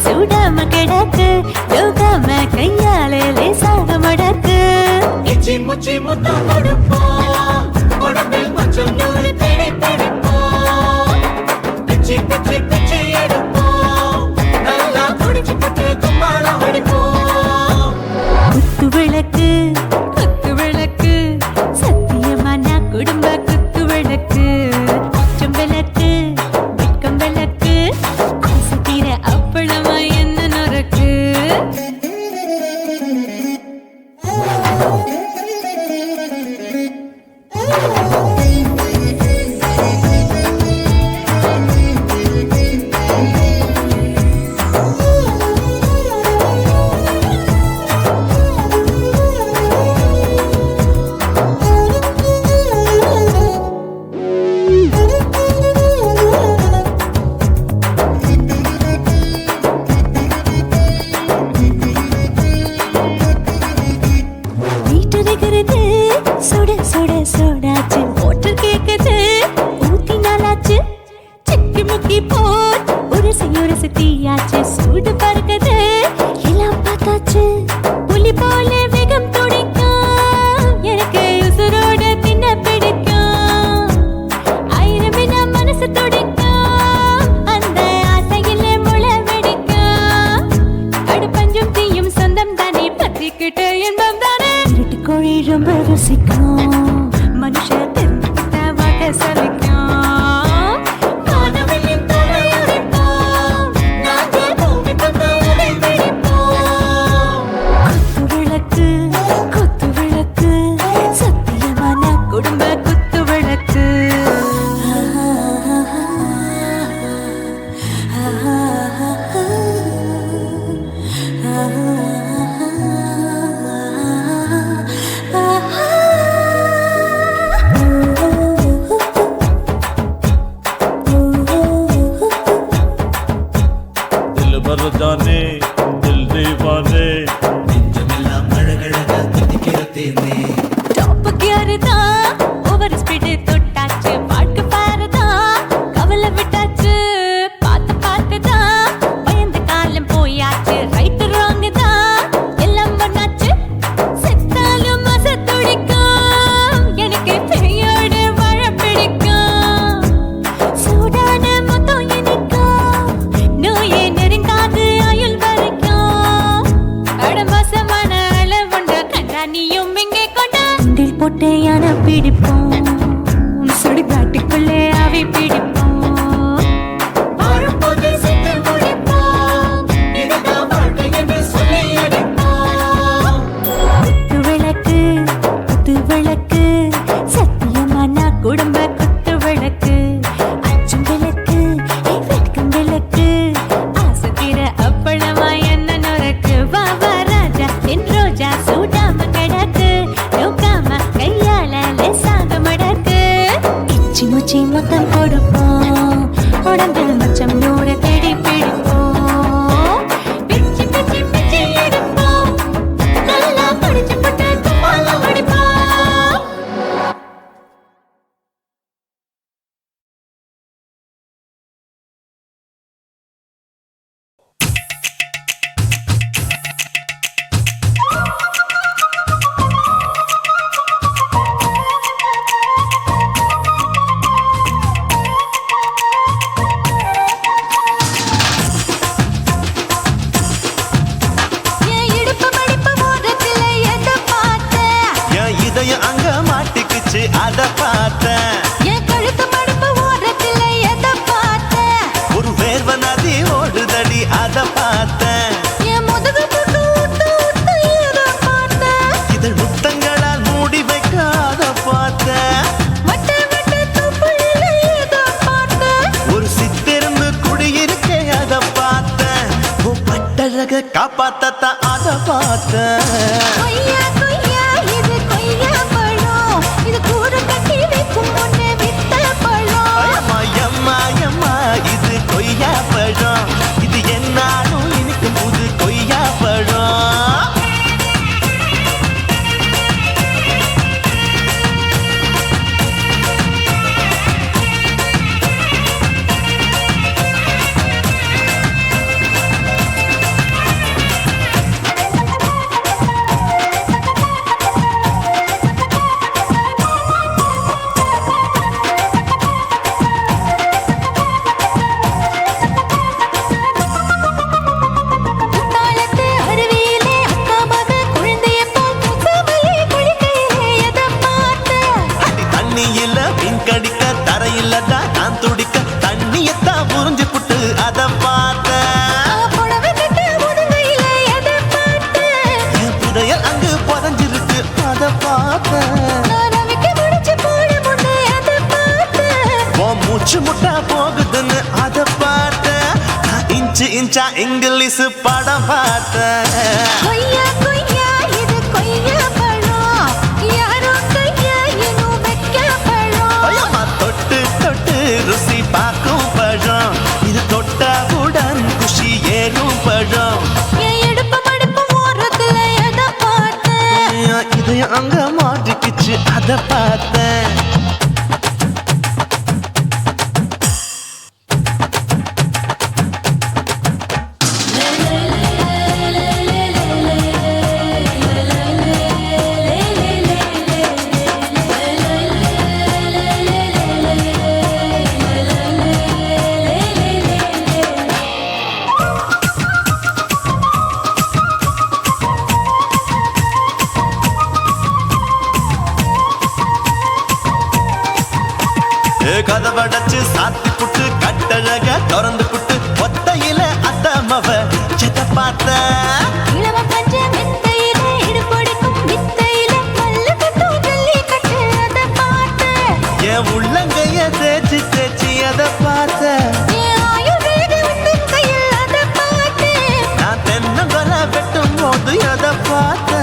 சுடாம கிடக்கு யோகாம கையாலே லேசாக மடக்கு இச்சி முச்சி முத்தம் கொடுப்போம் உடம்பில் கொஞ்சம் நூறு தேடி பிடிப்போம் பிச்சி பிச்சி பிச்சி எடுப்போம் நல்லா குடிச்சு பட்டு கும்மாளம் அடிப்போம் குத்து விளக்கு சத்தியமான குடும்ப குத்து விளக்கு அச்சம் விளக்கு வெட்கம் விளக்கு ஆசை தீர அப்பளமா என்ன நொறுக்கு வீட்டருகிறது சுட சுட சோடாச்சு மோட்டர் கேக்குது ஊத்தி நாளாச்சு சிக்கி முக்கி போட் உரசி தீயாச்சு சூடு பறக்குது எல்லாம் பார்த்தாச்சு புலி போல வேகம் துடிக்கும் எனக்கு உசுரோட தின்ன பிடிக்கும் ஆயிரமின மனசு துடிக்கும் அந்த ஆசையில முளை வெடிக்கும் அடுப்பஞ்சும் தீயும் சொந்தம் தானே பத்திக்கிட்டு இன்பம் தானே இருட்டு கோழி ரொம்ப ருசிக்கும் மனுஷ தெரிஞ்சுக்கிட்ட வாக்க சலிக்கும் காணவில்லின் தலை உடைப்போம் நாங்கள் பூமி தந்த உடை வெடிப்போம் குத்து விளக்கு சத்தியமான குடும்ப குத்து விளக்கு दिल भर जाने दिल दीवाने நெஞ்சமெல்லாம் அழகழகா தித்திக்கிறதேனே டாப் கியர் தான் ஓவர் ஸ்பீடு தொட்டாச்சு பாட்டு பாருதான் கவலை விட்டாச்சு பார்த்து தான் பயந்து காலம் போயாச்சு ரைட் ராங் தான் எல்லாம் பண்ணாச்சு செத்தாலும் மச துடிக்கும் எனக்கு பெரியோட வாழ பிடிக்கும் சூடான மொத்தம் எனக்கும் நோயே நெருங்காது ஆயுள் வரைக்கும் அடமோசமான அளவுண்ட கண்டா நீயும் இங்கே கொண்டா உண்டில் போட்டு யானை பிடிப்போம் சுடுகாட்டுக்குள்ளே அவை பிடிப்போம் வாழும்போது செத்து முடிப்போம் இதுதான் வாழ்க்கை என்று சொல்லி அடிப்போம் குத்து விளக்கு சத்தியமான குடும்ப குத்து விளக்கு அச்சும் விளக்கு வெட்கம் விளக்கு ஆசை தீர அப்பளமா என்ன நொறுக்கு வா வா ராஜா என் ரோஜா சூடாம கிடக்கு யோகாம கையால லேசாக மடக்கு இச்சி முச்சி மொத்தம் கொடுப்போம் உடம்பில் மச்சம் நூறு தேடி பிடிப்போம் பிச்சி பிச்சி பிச்சி எடுப்போம் நல்லா படிச்சு போட்டு கும்மாளம் அடிப்போம் என் இடுப்பு மடிப்பு ஓரத்துல எதை பார்த்தேன் என் இதயம் அங்க மாட்டிக்குச்சு அத பார்த்தேன் என் கழுத்து மடிப்பு ஓரத்துல எதை பார்த்தேன் ஒரு வேர்வ நதி ஓடுதடி அத பார்த்தேன் என் முதுகு புட்டு ஊத்து ஊத்து எதை பார்த்தேன் இதழ் முத்தங்களால் மூடி வைக்க அத பார்த்தேன் வட்ட வட்ட தொப்புளில எதை பார்த்தேன் ஒரு சித்திரந்து குடியிருக்கே அத பார்த்தேன் உன் பட்டழக காப்பாத்தத்தான் அத பார்த்தேன் கொய்யா கொய்யா இது கொய்யா பழம் இது கூற கட்டி வைக்கும் முன்னே வித்த பழம் அம்மா எம்மா எம்மா இது கொய்யா பழம் இது என்னாலும் இனிக்கும் புது கொய்யா பழம் போகுதுன்னு அத பார்த்தேன். இன்ச்சு இன்ச்சா இங்கிலீஷ் படம் பார்த்தேன். கொய்யா கொய்யா இது கொய்யா பழம், யாரோ கையா இன்னும் வைக்க பழம். ஐயம்மா, தொட்டு தொட்டு ருசி பார்க்கும் பழம், இது தொட்டாவுடன் குஷி ஏறும் பழம். என் இடுப்பு மடுப்பு ஓரத்துல எதை பார்த்தேன்? இதயம் அங்க மாட்டிக்கிச்சு அத பார்த்தேன். கதவடைச்சு சாத்தி புட்டு கட்டழக திறந்து புட்டு ஒத்தையில அத்தமவ செத்த பார்த்த. இளவ பஞ்ச மெத்தையில இடுப்பொடிக்கும் வித்தையில மல்லு கட்டும் ஜல்லி கட்டு அதை பார்த்தேன். என் உள்ளங்கைய தேய்ச்சி தேய்ச்சி அத பார்த்த. என் ஆயுர்வேத உந்தன் கையில் அதை பார்த்தேன். நான் தென்னங்கொல வெட்டும் போது அத பார்த்த.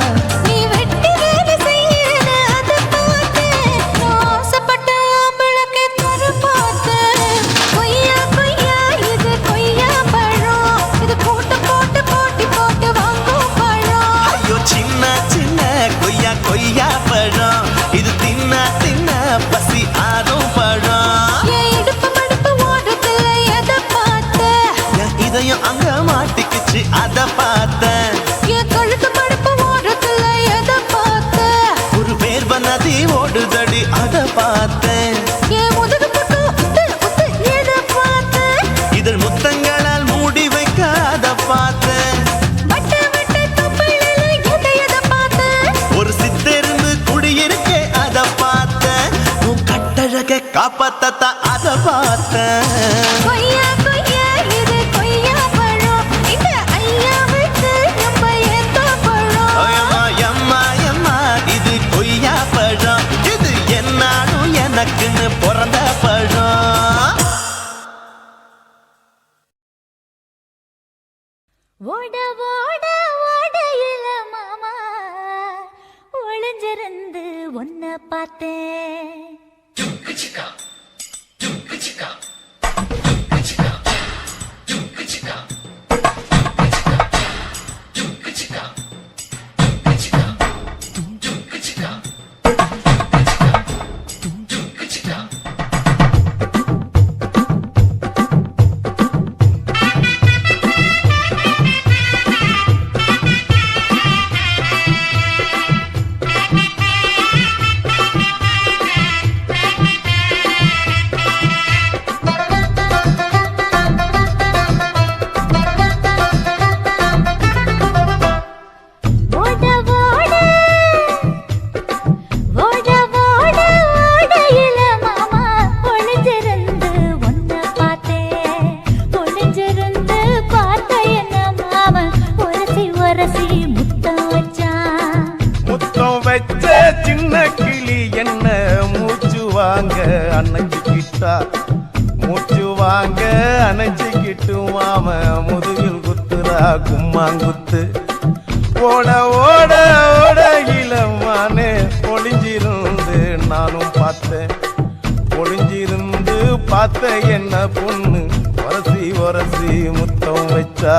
நீ வெட்டி வேலை செய்யற அதை பார்த்தேன். நான் ஆசைப்பட்ட ஆம்பளுக்கு தர பார்த்தேன். கொய்யா கொய்யா இது கொய்யா பழம், இது போட்டு போட்டு போட்டி போட்டு வாங்கும் பழம். ஐயோ சின்ன சின்ன கொய்யா கொய்யா பழம், இது தின்ன தின்ன பசி ஆறும் பழம். என் இடுப்பு மடுப்பு ஓரத்துல எதை பார்த்தேன்? என் இதயம் அங்க மாட்டிக்கிச்சு அத பார்த்தேன். என் கழுத்து மடுப்பு ஓரத்துல எதை பார்த்தேன்? ஒரு வேர்வ நதி ஓடுதடி அத பார்த்தேன். என் முதுகு பக்கம் உத்து உத்து எதை பார்த்தேன்? இதழ் முத்தங்களால் மூடி வைக்க அத பார்த்தேன். வட்ட வட்ட தொப்பையில எதை பார்த்தேன்? ஒரு சித்தெரும்பு குடியிருக்கே அத பார்த்தேன். உன் கட்டழக காப்பாத்தத்தா அத பார்த்தேன். கொய்யா கொய்யா இது கொய்யா பழம், இந்த ஐயாவுக்கு ரொம்ப ஏத்த பழம். ஐயம்மா, எம்மா, எம்மா, இது கொய்யா பழம், இது என்னாலும் எனக்குன்னு பிறந்த பழம். ஓட ஓட ஓடையில மாமா ஒளிஞ்சிருந்து உன்னை பார்த்தேன். ஓட ஓட ஓட ஓட ஓடையில மாமா ஒளிஞ்சிருந்து உன்னை பார்த்தேன். ஒளிஞ்சிருந்து பார்த்த என்ன மாமா உரசி உரசி முத்தம் வச்சான். முத்தம் வச்ச சின்ன கிளி என்ன மூச்சு வாங்க அணைச்சிக்கிட்டா. மூச்சு வாங்க அணைச்சிக்கிட்டு மாம முதுகில் குத்துறா கும்மாங்குத்து. ஓட ஓட ஓட இளமானே ஒளிஞ்சிருந்து நானும் பார்த்தேன். ஒளிஞ்சிருந்து பார்த்த என்ன பொண்ணு உரசி உரசி முத்தம் வச்சா.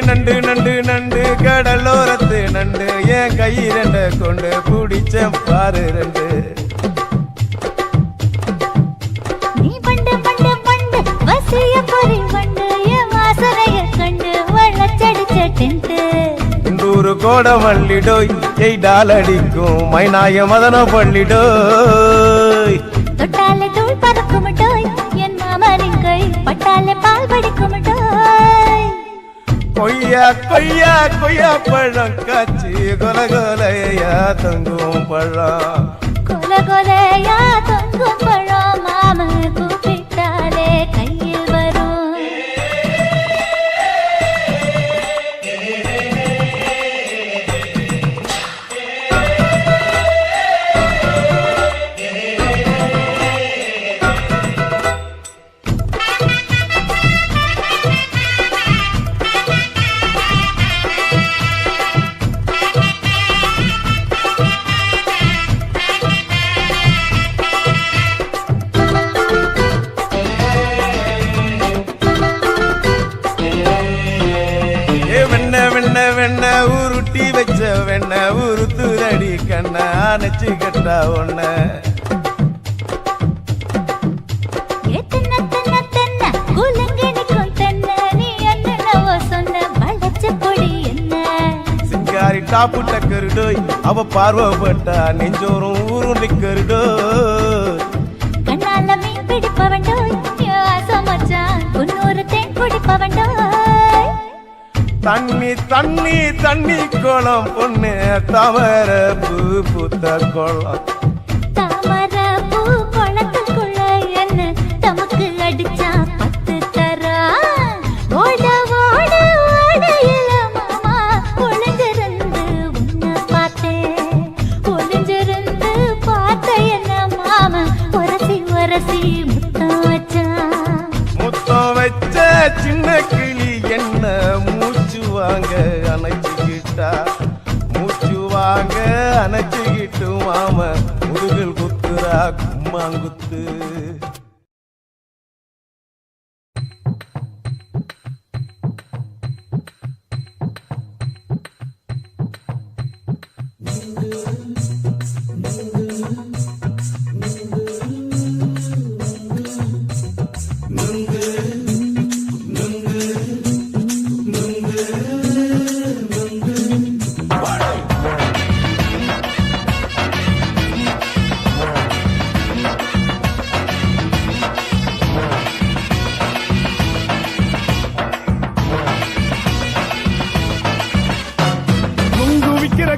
நண்டு நண்டு நண்டு கடலோரத்து நண்டு என் கையிரண்ட கொண்டு பிடிச்ச பாரு ரெண்டு. நீ பண்டு பண்டு பண்டு வசிய பொறி பண்டு என் வாசனைய கண்டு வளச்சடிச்ச டென்ட்டு. இந்தூரு கோட மல்லிடோய் எய்டால் அடிக்கும் மைனாய மதன பள்ளிடோய். கொய்யா கொய்யா கொய்யா பழம் காய்ச்சி கொல கொலையா தொங்கும் பழம் கொல கொலையா தொங்கும் பழம் மாம கூப்பிட்டாலே கையில் வரும் வெண்ண உருட்டி வச்ச வெண்ண உருத்துரடி கண்ண அணைச்சு கட்டா ஒண்ண சிங்காரி டாப்பு டக்கருடோய் அவ பார்வப்பட்டா நெஞ்சோறும் ஊருண்டி கருடோய் கண்ணால மீன் பிடிப்பவண்டோய் ஆசமச்சான் உன்னொரு தேன் குடிப்பவண்டோய் தண்ணி தண்ணி தண்ணி கோலம் பொண்ணு தாமர பூ பூத்த கோலம் தாமர பூ குளத்துக்குள்ள என்ன தமக்கு அடிச்சா 10 தரா ஓட ஓட ஓடையில மாமா ஒளிஞ்சிருந்து உன்னை பார்த்தேன் ஒளிஞ்சிருந்து பார்த்த என்ன மாமா உரசி உரசி முத்தம் வச்சான் முத்தம் வச்ச சின்ன கிளி என்ன மூச்சு வாங்க அணைச்சுக்கிட்டா மூச்சு வாங்க அணைச்சுக்கிட்டு மாம முதுகில் குத்துரா கும்மாங்குத்து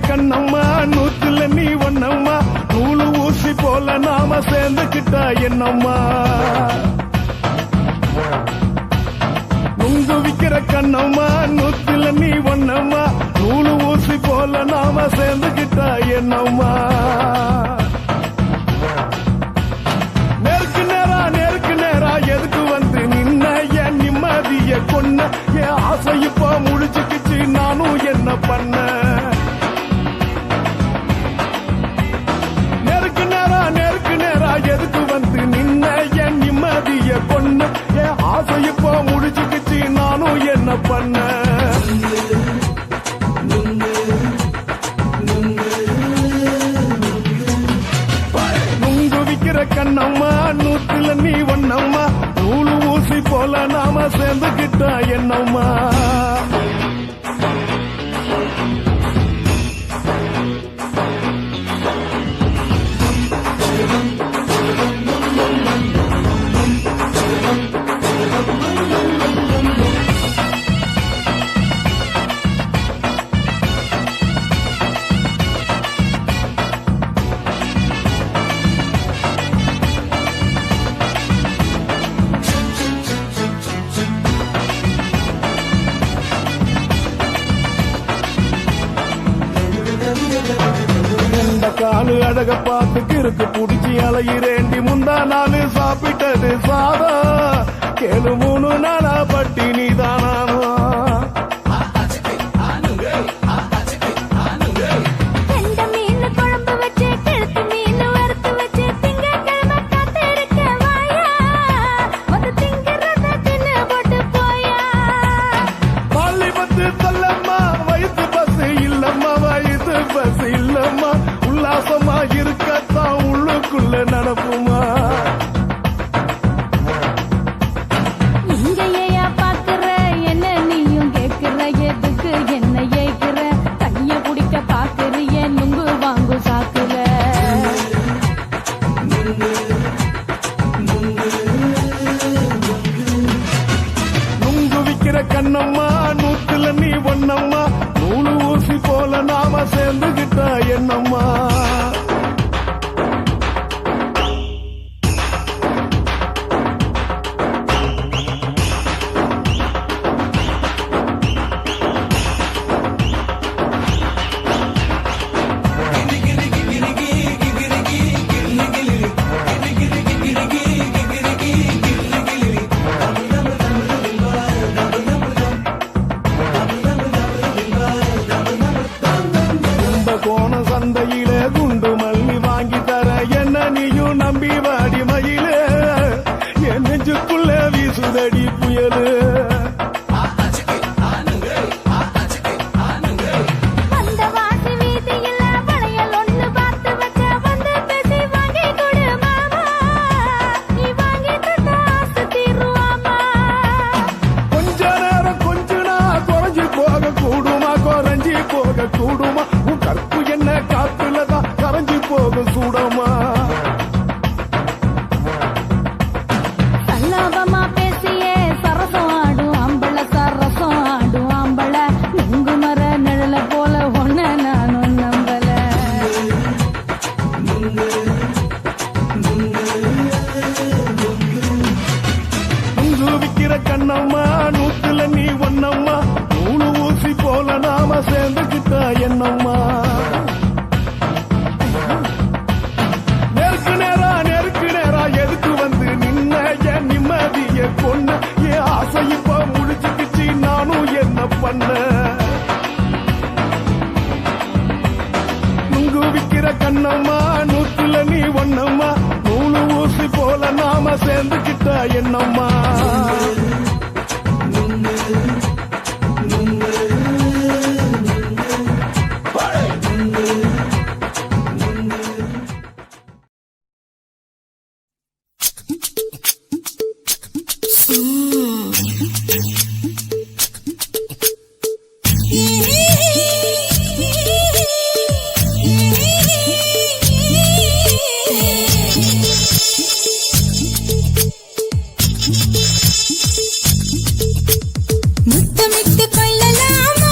கண்ணம்மா நூத்துல நீ ஒன்னம்மா நூலு ஊசி போல நாம சேர்ந்துக்கிட்டா என்னம்மா நுங்கு விக்கிற கண்ணம்மா நூத்துல நீ ஒன்னம்மா நூலு ஊசி போல நாம சேர்ந்துக்கிட்டா என்னம்மா நேருக்கு நேரா எதுக்கு வந்து நின்ன என் நிம்மதிய கொன்ன என் ஆசை இப்ப முடிச்சுக்கிச்சு நானும் என்ன பண்ண எதுக்கு வந்து நின்ன என் நிம்மதிய பொண்ணு என் ஆசை இப்போ முடிச்சுக்கிச்சு நானும் என்ன பண்ண நுங்கு விக்கிற கண்ணம்மா நூத்துல நீ ஒன்னம்மா நூலு ஊசி போல நாம சேர்ந்துக்கிட்டா என்னம்மா காலு அழக பார்த்து கிறுக்கு புடிச்சி அலையிறேண்டி முந்தா நாலு சாப்பிட்டது சாதம் கேளு 3 நாளா பட்டினி தானாமா வயசு பஸ் இல்லம்மா வயசு பஸ் இல்லம்மா உல்லாசமா இருக்கத்தான் உள்ளுக்குள்ள நடப்புமா இங்கேயா பாக்குற என்ன நீயும் கண்ணம்மா சந்தையில குண்டு மல்லி வாங்கி தர என்ன நீயும் நம்பி வாடி மயில என் நெஞ்சுக்குள்ள வீசுதடி புயலு கொஞ்ச நேரம் கொஞ்ச நாள் குறைஞ்சி போக கூடுமா குறைஞ்சி போக கூடுமா உன் கற்பு என்ன காத்துலதான் கரைஞ்சி போக சூடமா சல்லாபமா பேசியே சரசம் ஆடும் ஆம்பள சரசம் ஆடும் ஆம்பள நெங்கு மர நிழல போல ஒன்ன நானும் நம்பல உங்கு விக்கிற கண்ணம்மா நூத்துல நீ ஒன்னம்மா நூலு ஊசி போல நாம சேர்ந்துக்கிட்டா என்னம்மா நெருக்கு நேரா எதுக்கு வந்து நின்ன என் நிம்மதிய கொன்ன என் ஆசை இப்ப முடிச்சுக்கிச்சு நானும் என்ன பண்ண நுங்கு விக்கிற கண்ணம்மா நூத்துல நீ ஒன்னம்மா நூலு ஊசி போல நாம சேர்ந்துக்கிட்டா என்னம்மா முத்தமிட்டு கொள்ளலாமா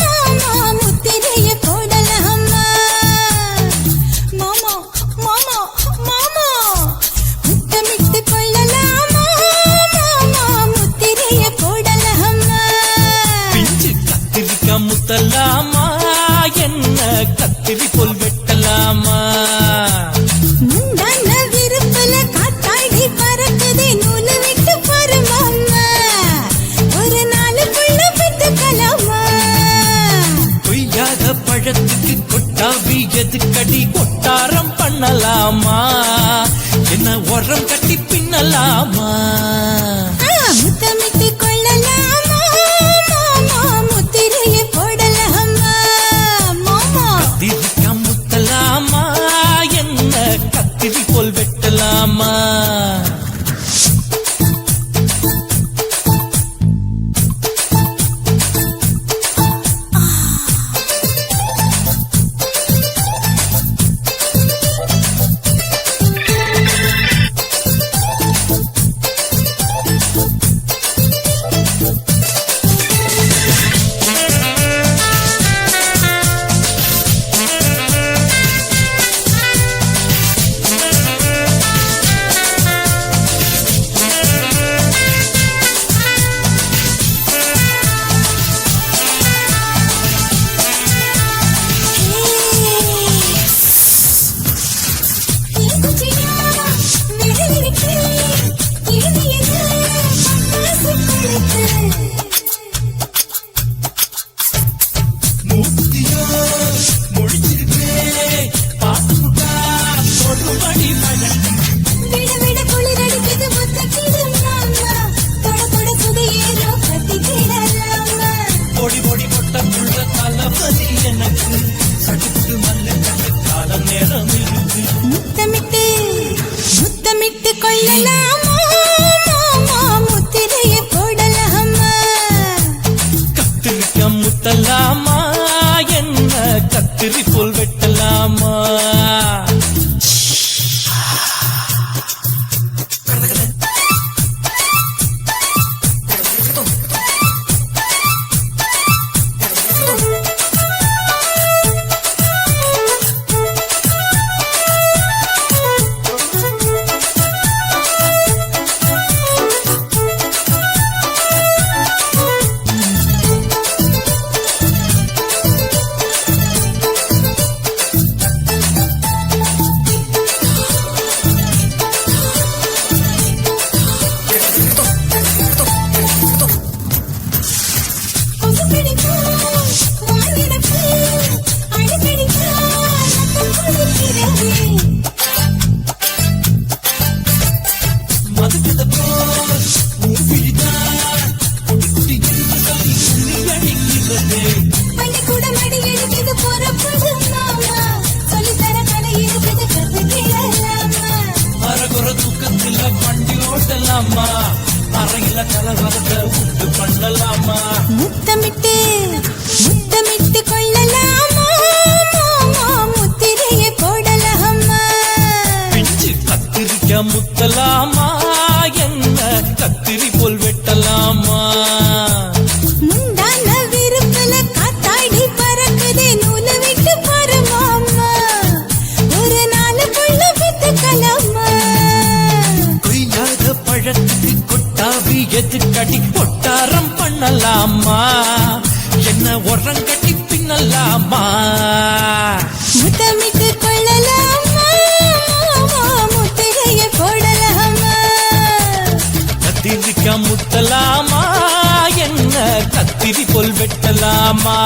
மாமா முத்திரைய போடலாமா மாமா மாமா மாமா முத்தமிட்டு கொள்ளலாமா மாமா முத்திரைய போடலாமா பிஞ்சு கத்திரிக்காய் முத்தலாமா என்ன கத்திரி போல் வெட்டலாமா முந்தான விருப்பல காத்தாடி பறக்குதே நூலு விட்டு பாரு மாமா ஒரு நாளுக்குள்ள பெற்றுக்கலாமா கொய்யாத பழத்துக்கு கொட்டாவி எதுக்கடி கொட்டாரம் பண்ணலாமா என்ன உரம் கட்டி பின்னலாமா முத்தமிட்டு கொள்ளலாமா மாமா முத்திரைய போடலாமா மாமா கத்திரிக்காய் முத்தலாமா என்ன கத்திரி போல் வெட்டலாமா முத்தமிட்டு முத்தமிட்டு கொள்ளலாமா மாமா முத்திரைய போடலாமா கத்திரிக்காய் முத்தலாமா என்ன கத்திரி போல் வெட்டலாமா பையில வண்டி ஓட்டலாமா அறையில கலவரத்தை உண்டு பண்ணலாமா முத்தமிட்டு முத்தமிட்டு கொள்ளலாமா முத்திரையை போடலாமா பிஞ்சு கத்திரிக்க முத்தலாமா என்ன கத்திரி போல் வெட்டலாமா முந்தான விருப்பல காத்தாடி பறக்குதே நூலை விட்டு பரமாமா ஒரு நாள் புள்ள வித்துக்கலாமா கொய்யாத பழத்துக்கு கொட்டாவி எதுக்கடி கொட்டாரம் பண்ணலாமா என்ன உரங்கட்டி பின்னலாமா முத்தமிட்டு கொள்ளலாமா முத்திரையை போடலாமா கத்திரிக்க முத்தலாமா என்ன கத்திரி போல் வெட்டலாமா